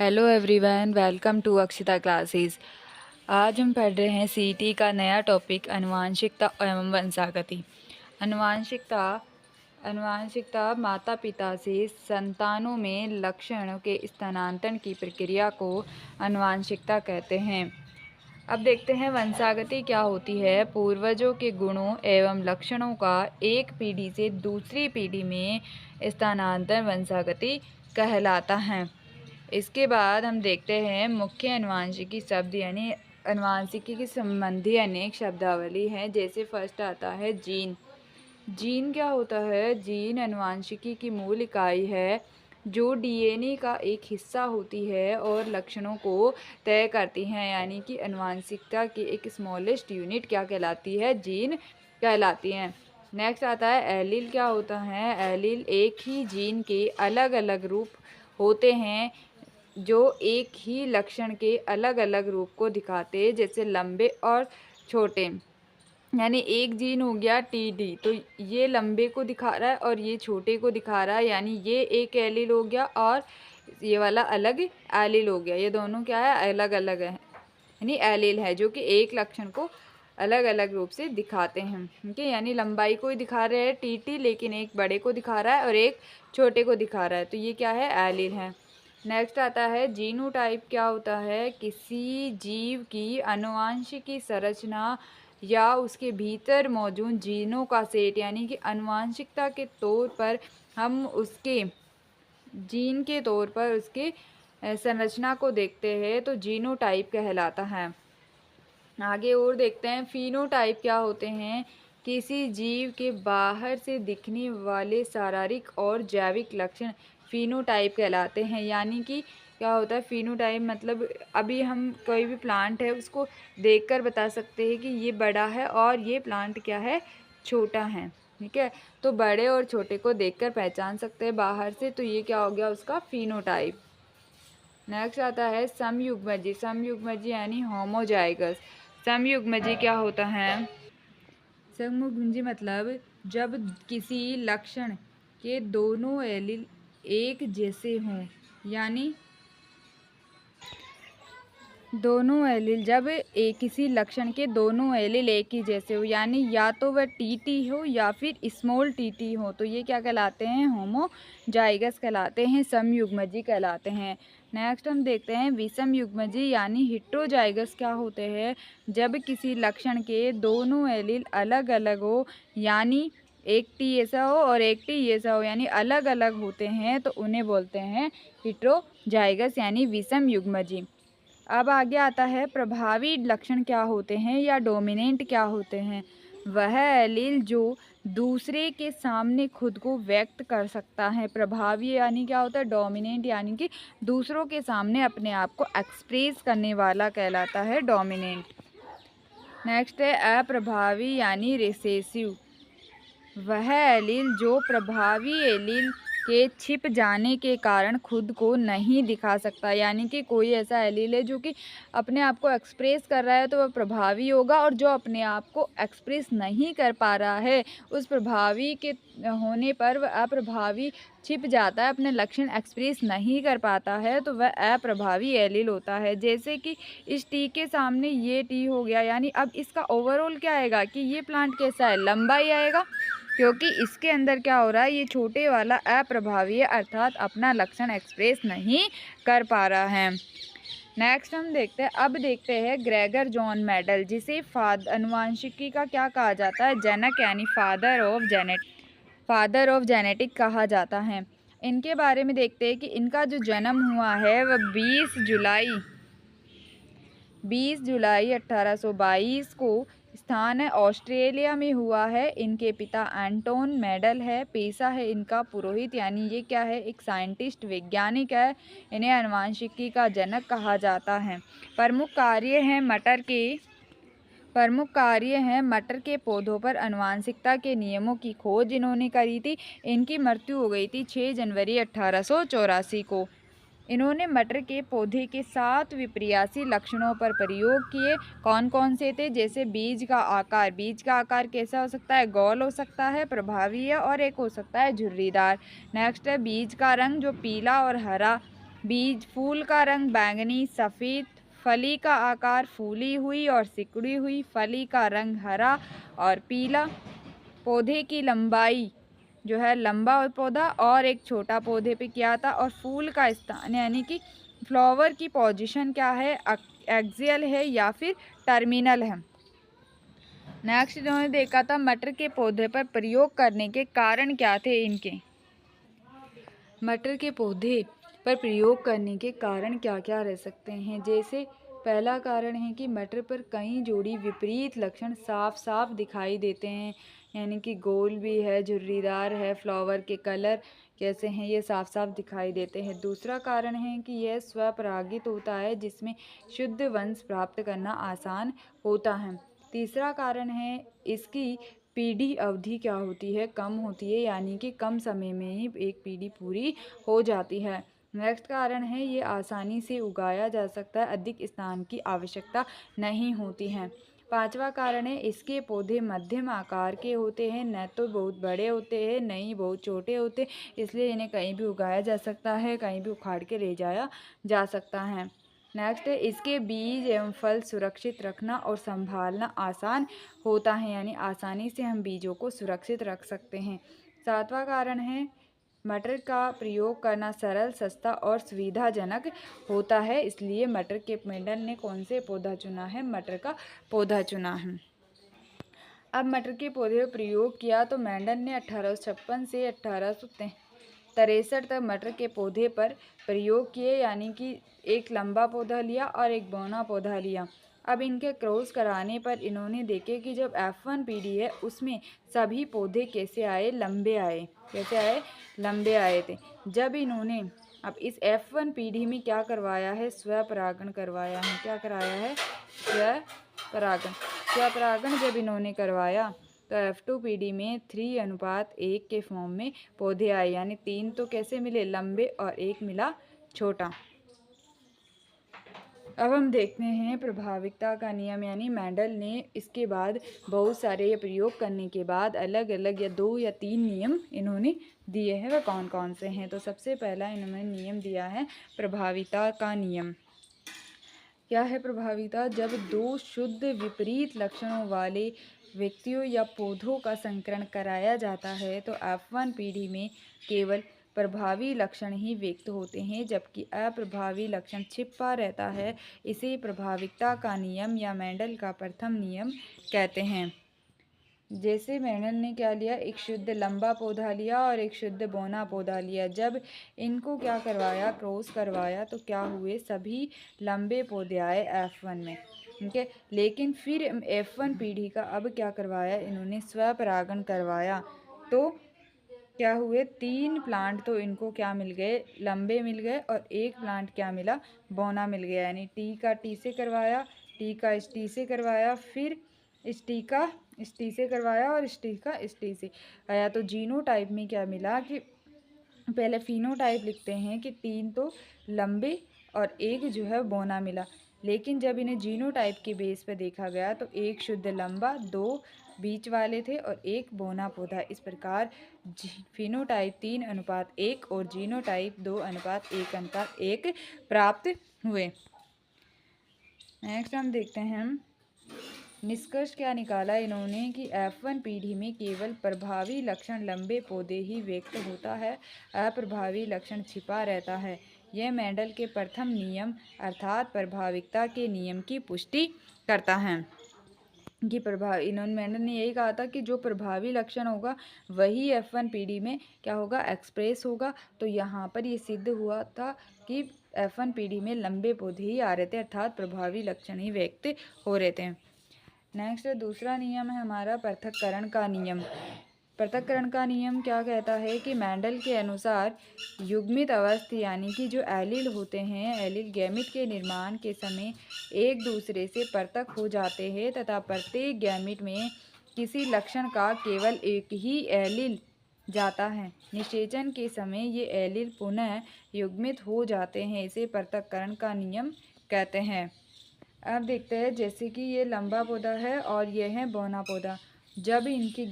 Hello everyone, welcome to Akshita classes. आज हम पढ़ रहे हैं सीईटी का नया टॉपिक आनुवांशिकता एवं वंशागति। आनुवांशिकता आनुवांशिकता माता पिता से संतानों में लक्षणों के स्थानांतरण की प्रक्रिया को आनुवांशिकता कहते हैं। अब देखते हैं वंशागति क्या होती है। पूर्वजों के गुणों एवं लक्षणों का एक पीढ़ी से दूसरी पीढ़ी में स्थानांतरण वंशागति कहलाता है। इसके बाद हम देखते हैं मुख्य अनुवांशिकी शब्द यानी अनुवांशिकी के संबंधी अनेक शब्दावली हैं। जैसे फर्स्ट आता है जीन। जीन क्या होता है? जीन अनुवांशिकी की मूल इकाई है जो डीएनए का एक हिस्सा होती है और लक्षणों को तय करती हैं। यानी कि अनुवांशिकता की एक स्मॉलेस्ट यूनिट क्या कहलाती है? जीन कहलाती हैं। नेक्स्ट आता है एलील। क्या होता है? एलील एक ही जीन के अलग अलग रूप होते हैं जो एक ही लक्षण के अलग अलग रूप को दिखाते हैं, जैसे लंबे और छोटे। यानी एक जीन हो गया टीडी, तो ये लंबे को दिखा रहा है और ये छोटे को दिखा रहा है, यानी ये एक एलील हो गया और ये वाला अलग एलील हो गया। ये दोनों क्या है? अलग अलग है, यानी एलील है जो कि एक लक्षण को अलग अलग रूप से दिखाते हैं। ठीक है, यानी लंबाई को ही दिखा रहे हैं टीटी, लेकिन एक बड़े को दिखा रहा है और एक छोटे को दिखा रहा है, तो ये क्या है? एलील है। नेक्स्ट आता है जीनोटाइप। क्या होता है? किसी जीव की आनुवांशिकी संरचना या उसके भीतर मौजूद जीनों का सेट, यानी कि आनुवांशिकता के तौर पर हम उसके जीन के तौर पर उसके संरचना को देखते हैं, तो जीनोटाइप कहलाता है। आगे और देखते हैं फिनोटाइप क्या होते हैं। किसी जीव के बाहर से दिखने वाले शारीरिक और जैविक लक्षण फिनोटाइप कहलाते हैं। यानी कि क्या होता है फिनोटाइप? मतलब अभी हम कोई भी प्लांट है उसको देखकर बता सकते हैं कि ये बड़ा है और ये प्लांट क्या है? छोटा है। ठीक है, तो बड़े और छोटे को देखकर पहचान सकते हैं बाहर से, तो ये क्या हो गया? उसका फिनोटाइप। नेक्स्ट आता है समयुग्मजी। समयुग्मजी यानी होमोजाइगस। समयुग्मजी क्या होता है? समयुग्मजी मतलब जब किसी लक्षण के दोनों एलील एक जैसे हों, यानी दोनों एलील जब किसी लक्षण के दोनों एलील एक ही जैसे हो, यानी या तो वह टीटी हो या फिर स्मॉल टीटी हो, तो ये क्या कहलाते हैं? होमोजाइगस कहलाते हैं, समयुग्मजी कहलाते हैं। नेक्स्ट हम देखते हैं विषम युग्मजी यानी हेटेरोजाइगस। क्या होते हैं? जब किसी लक्षण के दोनों एलील अलग अलग हो, यानी एक टी ऐसा हो और एक टी ऐसा हो, यानी अलग अलग होते हैं, तो उन्हें बोलते हैं हेटेरोजाइगस यानी विषम युग्मजी। अब आगे आता है प्रभावी लक्षण क्या होते हैं या डोमिनेंट क्या होते हैं। वह एलील जो दूसरे के सामने खुद को व्यक्त कर सकता है। प्रभावी यानी क्या होता है? डोमिनेंट यानी कि दूसरों के सामने अपने आप को एक्सप्रेस करने वाला कहलाता है डोमिनेंट। नेक्स्ट है अप्रभावी यानी रिसेसिव। वह एलील जो प्रभावी एलील के छिप जाने के कारण खुद को नहीं दिखा सकता। यानी कि कोई ऐसा एलील है जो कि अपने आप को एक्सप्रेस कर रहा है, तो वह प्रभावी होगा, और जो अपने आप को एक्सप्रेस नहीं कर पा रहा है, उस प्रभावी के होने पर वह अप्रभावी छिप जाता है, अपने लक्षण एक्सप्रेस नहीं कर पाता है, तो वह अप्रभावी एलील होता है। जैसे कि इस टी के सामने ये टी हो गया, यानी अब इसका ओवरऑल क्या आएगा कि ये प्लांट कैसा है? लंबा ही आएगा, क्योंकि इसके अंदर क्या हो रहा है? ये छोटे वाला अप्रभावी है, अर्थात अपना लक्षण एक्सप्रेस नहीं कर पा रहा है। नेक्स्ट हम देखते हैं, अब देखते हैं ग्रेगर जॉन मेंडल, जिसे आनुवांशिकी का क्या कहा जाता है? जनक यानी फादर ऑफ जेनेटिक कहा जाता है। इनके बारे में देखते हैं कि इनका जो जन्म हुआ है वह 20 जुलाई 1822 को स्थान है ऑस्ट्रेलिया में हुआ है। इनके पिता एंटोन मेंडल है। पेशा है इनका पुरोहित, यानी ये क्या है? एक साइंटिस्ट, वैज्ञानिक है। इन्हें आनुवांशिकी का जनक कहा जाता है। प्रमुख कार्य हैं मटर के पौधों पर आनुवांशिकता के नियमों की खोज इन्होंने करी थी। इनकी मृत्यु हो गई थी 6 जनवरी 1884 को। इन्होंने मटर के पौधे के 7 विपर्यासी लक्षणों पर प्रयोग किए। कौन कौन से थे? जैसे बीज का आकार कैसा हो सकता है? गोल हो सकता है, प्रभावी है, और एक हो सकता है झुर्रीदार। नेक्स्ट है बीज का रंग, जो पीला और हरा बीज फूल का रंग बैंगनी सफ़ेद, फली का आकार फूली हुई और सिकुड़ी हुई, फली का रंग हरा और पीला, पौधे की लंबाई जो है लंबा पौधा और एक छोटा पौधे पे क्या था, और फूल का स्थान यानी कि फ्लावर की पोजीशन क्या है, एक्सियल है या फिर टर्मिनल है। नेक्स्ट इन्होंने देखा था मटर के पौधे पर प्रयोग करने के कारण क्या थे इनके। मटर के पौधे पर प्रयोग करने के कारण क्या क्या रह सकते हैं। जैसे पहला कारण है कि मटर पर कई जोड़ी विपरीत लक्षण साफ साफ दिखाई देते हैं, यानी कि गोल भी है, झुर्रीदार है, फ्लावर के कलर कैसे हैं ये साफ साफ दिखाई देते हैं। दूसरा कारण है कि यह स्वपरागित होता है जिसमें शुद्ध वंश प्राप्त करना आसान होता है। तीसरा कारण है इसकी पीढ़ी अवधि क्या होती है, कम होती है, यानी कि कम समय में ही एक पीढ़ी पूरी हो जाती है। नेक्स्ट कारण है ये आसानी से उगाया जा सकता है, अधिक स्थान की आवश्यकता नहीं होती है। पांचवा कारण है इसके पौधे मध्यम आकार के होते हैं, न तो बहुत बड़े होते हैं न ही बहुत छोटे होते, इसलिए इन्हें कहीं भी उगाया जा सकता है, कहीं भी उखाड़ के ले जाया जा सकता है। नेक्स्ट है इसके बीज एवं फल सुरक्षित रखना और संभालना आसान होता है, यानी आसानी से हम बीजों को सुरक्षित रख सकते हैं। सातवां कारण है मटर का प्रयोग करना सरल, सस्ता और सुविधाजनक होता है, इसलिए मटर के मेंडल ने कौन से पौधा चुना है, मटर का पौधा चुना है। अब मटर के पौधे पर प्रयोग किया तो मेंडल ने 1856 से 1863 तक मटर के पौधे पर प्रयोग किए, यानी कि एक लंबा पौधा लिया और एक बौना पौधा लिया। अब इनके क्रॉस कराने पर इन्होंने देखे कि जब F1 पीढ़ी है उसमें सभी पौधे कैसे आए, लंबे आए। कैसे आए, लंबे आए थे। जब इन्होंने अब इस F1 पीढ़ी में क्या करवाया है, स्वपरागण करवाया है। क्या कराया है, स्वपरागण। स्वपरागण जब इन्होंने करवाया तो F2 पीढ़ी में 3:1 के फॉर्म में पौधे आए, यानी 3 तो कैसे मिले, लंबे, और 1 मिला छोटा। अब हम देखते हैं प्रभाविकता का नियम, यानी मेंडल ने इसके बाद बहुत सारे प्रयोग करने के बाद अलग अलग या 2 या 3 नियम इन्होंने दिए हैं। वह कौन कौन से हैं, तो सबसे पहला इन्होंने नियम दिया है प्रभाविता का नियम। क्या है प्रभाविता, जब 2 शुद्ध विपरीत लक्षणों वाले व्यक्तियों या पौधों का संकरण कराया जाता है तो F1 पीढ़ी में केवल प्रभावी लक्षण ही व्यक्त होते हैं, जबकि अप्रभावी लक्षण छिपा रहता है। इसे प्रभाविता का नियम या मेंडल का प्रथम नियम कहते हैं। जैसे मेंडल ने क्या लिया, एक शुद्ध लंबा पौधा लिया और एक शुद्ध बौना पौधा लिया। जब इनको क्या करवाया, क्रॉस करवाया, तो क्या हुए, सभी लंबे पौधे आए F1 में। ठीक है, लेकिन फिर F1 पीढ़ी का अब क्या करवाया इन्होंने, स्वपरागण करवाया, तो क्या हुए, 3 प्लांट तो इनको क्या मिल गए, लंबे मिल गए, और एक प्लांट क्या मिला, बौना मिल गया। यानी टी का टी से करवाया, टी का इस टी से करवाया, फिर इस टी का इस टी से करवाया, और इस टी का इस टी से आया। तो जीनोटाइप में क्या मिला कि पहले फिनोटाइप लिखते हैं कि 3 तो लंबे और एक जो है बौना मिला, लेकिन जब इन्हें जीनोटाइप के बेस पर देखा गया तो एक शुद्ध लंबा, 2 बीच वाले थे और एक बौना पौधा। इस प्रकार फिनोटाइप 3:1 और जीनोटाइप 2:1:1 प्राप्त हुए। नेक्स्ट हम देखते हैं निष्कर्ष क्या निकाला इन्होंने कि F1 पीढ़ी में केवल प्रभावी लक्षण लंबे पौधे ही व्यक्त होता है, अप्रभावी लक्षण छिपा रहता है। यह मेंडल के प्रथम नियम अर्थात प्रभाविकता के नियम की पुष्टि करता है कि इन्होंने मेंडल ने यही कहा था कि जो प्रभावी लक्षण होगा वही F1 पीढ़ी में क्या होगा, एक्सप्रेस होगा। तो यहाँ पर ये सिद्ध हुआ था कि F1 पीढ़ी में लंबे पौधे ही आ रहे थे, अर्थात प्रभावी लक्षण ही व्यक्त हो रहे थे। नेक्स्ट दूसरा नियम है हमारा पृथक्करण का नियम। पृथक्करण का नियम क्या कहता है कि मेंडल के अनुसार युग्मित अवस्था यानी कि जो एलील होते हैं, एलील गैमिट के निर्माण के समय एक दूसरे से पृथक हो जाते हैं तथा प्रत्येक गैमिट में किसी लक्षण का केवल एक ही एलील जाता है। निषेचन के समय ये एलील पुनः युग्मित हो जाते हैं, इसे पृथक्करण का नियम कहते हैं। अब देखते हैं जैसे कि ये लंबा पौधा है और ये है बौना पौधा। जब इनके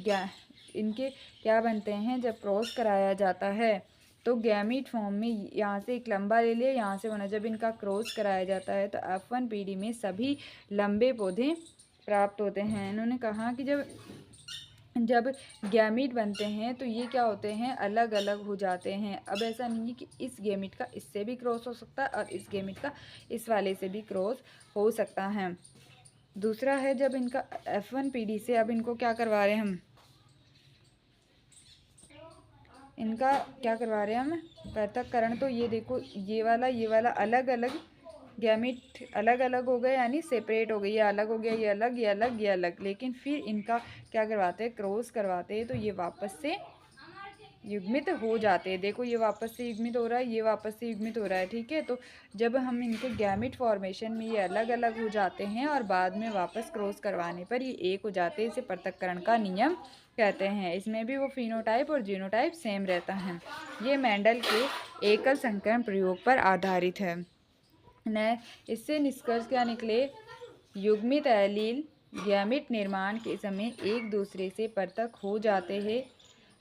क्या बनते हैं, जब क्रॉस कराया जाता है तो गैमीट फॉर्म में यहाँ से एक लंबा ले लिया, यहाँ से होना, जब इनका क्रॉस कराया जाता है तो F1 पीढ़ी में सभी लंबे पौधे प्राप्त होते हैं। इन्होंने कहा कि जब गैमीट बनते हैं तो ये क्या होते हैं, अलग अलग हो जाते हैं। अब ऐसा नहीं है कि इस गैमीट का इससे भी क्रॉस हो सकता है और इस गैमीट का इस वाले से भी क्रॉस हो सकता है। दूसरा है जब इनका F1 पीढ़ी से, अब इनको क्या करवा रहे हैं हम, इनका क्या करवा रहे हैं हम, पृथक्करण। तो ये देखो ये वाला अलग अलग गैमीट अलग अलग हो गए, यानी सेपरेट हो गई, ये अलग हो गया, ये अलग, ये अलग, ये अलग। लेकिन फिर इनका क्या करवाते हैं, क्रॉस करवाते हैं, तो ये वापस से युग्मित हो जाते हैं। देखो ये वापस से युग्मित हो रहा है, ये वापस से युग्मित हो रहा है, ठीक है। तो जब हम इनके गैमीट फॉर्मेशन में ये अलग अलग हो जाते हैं और बाद में वापस क्रॉस करवाने पर ये एक हो जाते हैं, इसे पृथक्करण का नियम कहते हैं। इसमें भी वो फिनोटाइप और जीनोटाइप सेम रहता है। ये मेंडल के एकल संकरण प्रयोग पर आधारित है। न इससे निष्कर्ष क्या निकले, युग्मित एलील गैमीट निर्माण के समय एक दूसरे से पृथक हो जाते हैं।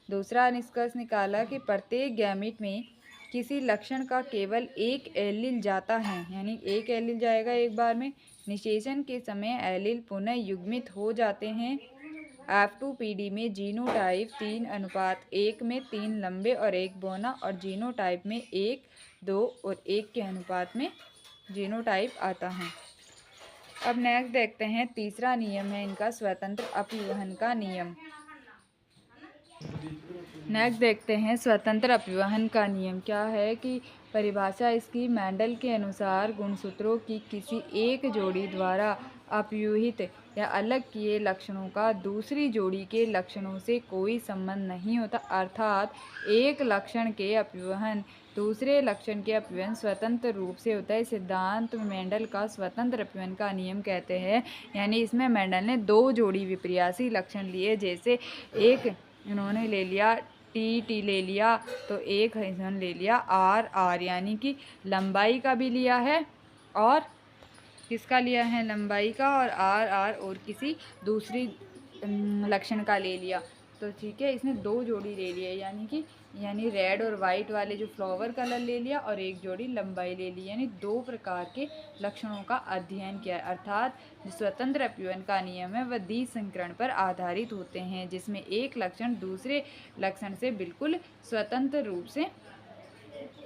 दूसरा निष्कर्ष निकाला कि प्रत्येक गैमीट में किसी लक्षण का केवल एक एलील जाता है, यानी एक एलील जाएगा एक बार में। निषेचन के समय एलील पुनः युग्मित हो जाते हैं। F2 पीढ़ी में जीनोटाइप 3:1 में 3 लंबे और 1 बौना, और जीनोटाइप में 1, 2 और 1 के अनुपात में जीनोटाइप आता है। अब नेक्स्ट देखते हैं, तीसरा नियम है इनका स्वतंत्र अपरिवहन का नियम। नेक्स्ट देखते हैं स्वतंत्र अपरिवहन का नियम क्या है कि परिभाषा इसकी, मेंडल के अनुसार गुणसूत्रों की किसी एक जोड़ी द्वारा अपव्यूहित या अलग किए लक्षणों का दूसरी जोड़ी के लक्षणों से कोई संबंध नहीं होता, अर्थात एक लक्षण के अपव्यूहन दूसरे लक्षण के अपव्यूहन स्वतंत्र रूप से होता है। सिद्धांत में मेंडल का स्वतंत्र अपव्यूहन का नियम कहते हैं। यानी इसमें मेंडल ने 2 जोड़ी विपर्यासी लक्षण लिए, जैसे एक इन्होंने ले लिया टी ले लिया, तो एक इन्होंने ले लिया आर, यानी कि लंबाई का भी लिया है और किसका लिया है, लंबाई का, और आर और किसी दूसरी लक्षण का ले लिया। तो ठीक है, इसने 2 जोड़ी ले लिए, यानी रेड और वाइट वाले जो फ्लावर कलर ले लिया और एक जोड़ी लंबाई ले ली, यानी 2 प्रकार के लक्षणों का अध्ययन किया। अर्थात जो स्वतंत्र अपव्यूहन का नियम है वह द्विसंकरण पर आधारित होते हैं, जिसमें एक लक्षण दूसरे लक्षण से बिल्कुल स्वतंत्र रूप से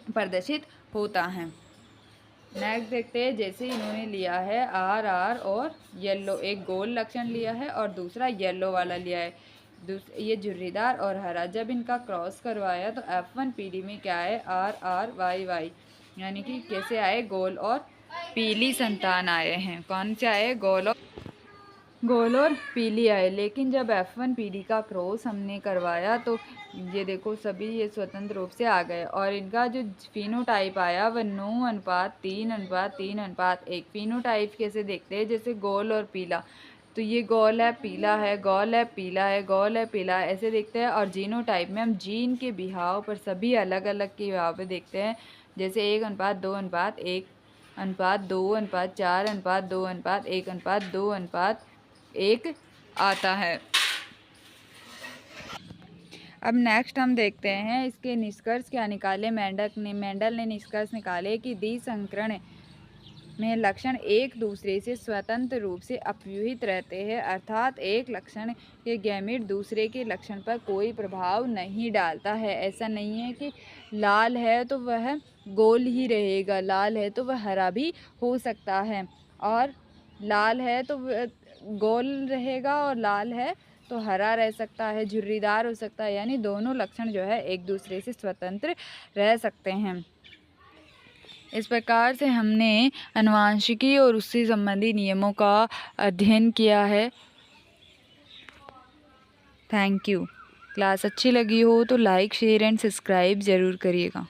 प्रदर्शित होता है। नेक्स्ट देखते हैं, जैसे इन्होंने लिया है आर और येलो, एक गोल लक्षण लिया है और दूसरा येलो वाला लिया है, ये झुर्रीदार और हरा। जब इनका क्रॉस करवाया तो F1 पीढ़ी में क्या है, आर वाई, यानी कि कैसे आए, गोल और पीली संतान आए हैं। कौन से आए, गोल और पीली आए। लेकिन जब F1 पीढ़ी का क्रॉस हमने करवाया तो ये देखो सभी ये स्वतंत्र रूप से आ गए, और इनका जो फिनोटाइप आया वह 9:3:3:1। फिनोटाइप कैसे देखते हैं, जैसे गोल और पीला, तो ये गोल है पीला है, गोल है पीला है, गोल है पीला है, ऐसे देखते हैं। और जीनोटाइप में हम जीन के बिहाव पर सभी अलग अलग के बिहाव पर देखते हैं, जैसे 1:2:1:4:2:4:2:1:1:2:1 आता है। अब नेक्स्ट हम देखते हैं इसके निष्कर्ष क्या निकाले। मेंडल ने निष्कर्ष निकाले कि द्विसंकरण में लक्षण एक दूसरे से स्वतंत्र रूप से अपव्यूहित रहते हैं, अर्थात एक लक्षण के गैमीट दूसरे के लक्षण पर कोई प्रभाव नहीं डालता है। ऐसा नहीं है कि लाल है तो वह गोल ही रहेगा, लाल है तो वह हरा भी हो सकता है, और लाल है तो वह गोल रहेगा और लाल है तो हरा रह सकता है, झुर्रीदार हो सकता है, यानी दोनों लक्षण जो है एक दूसरे से स्वतंत्र रह सकते हैं। इस प्रकार से हमने आनुवंशिकी और उससे संबंधी नियमों का अध्ययन किया है। Thank you. क्लास अच्छी लगी हो तो लाइक, शेयर एंड सब्सक्राइब ज़रूर करिएगा।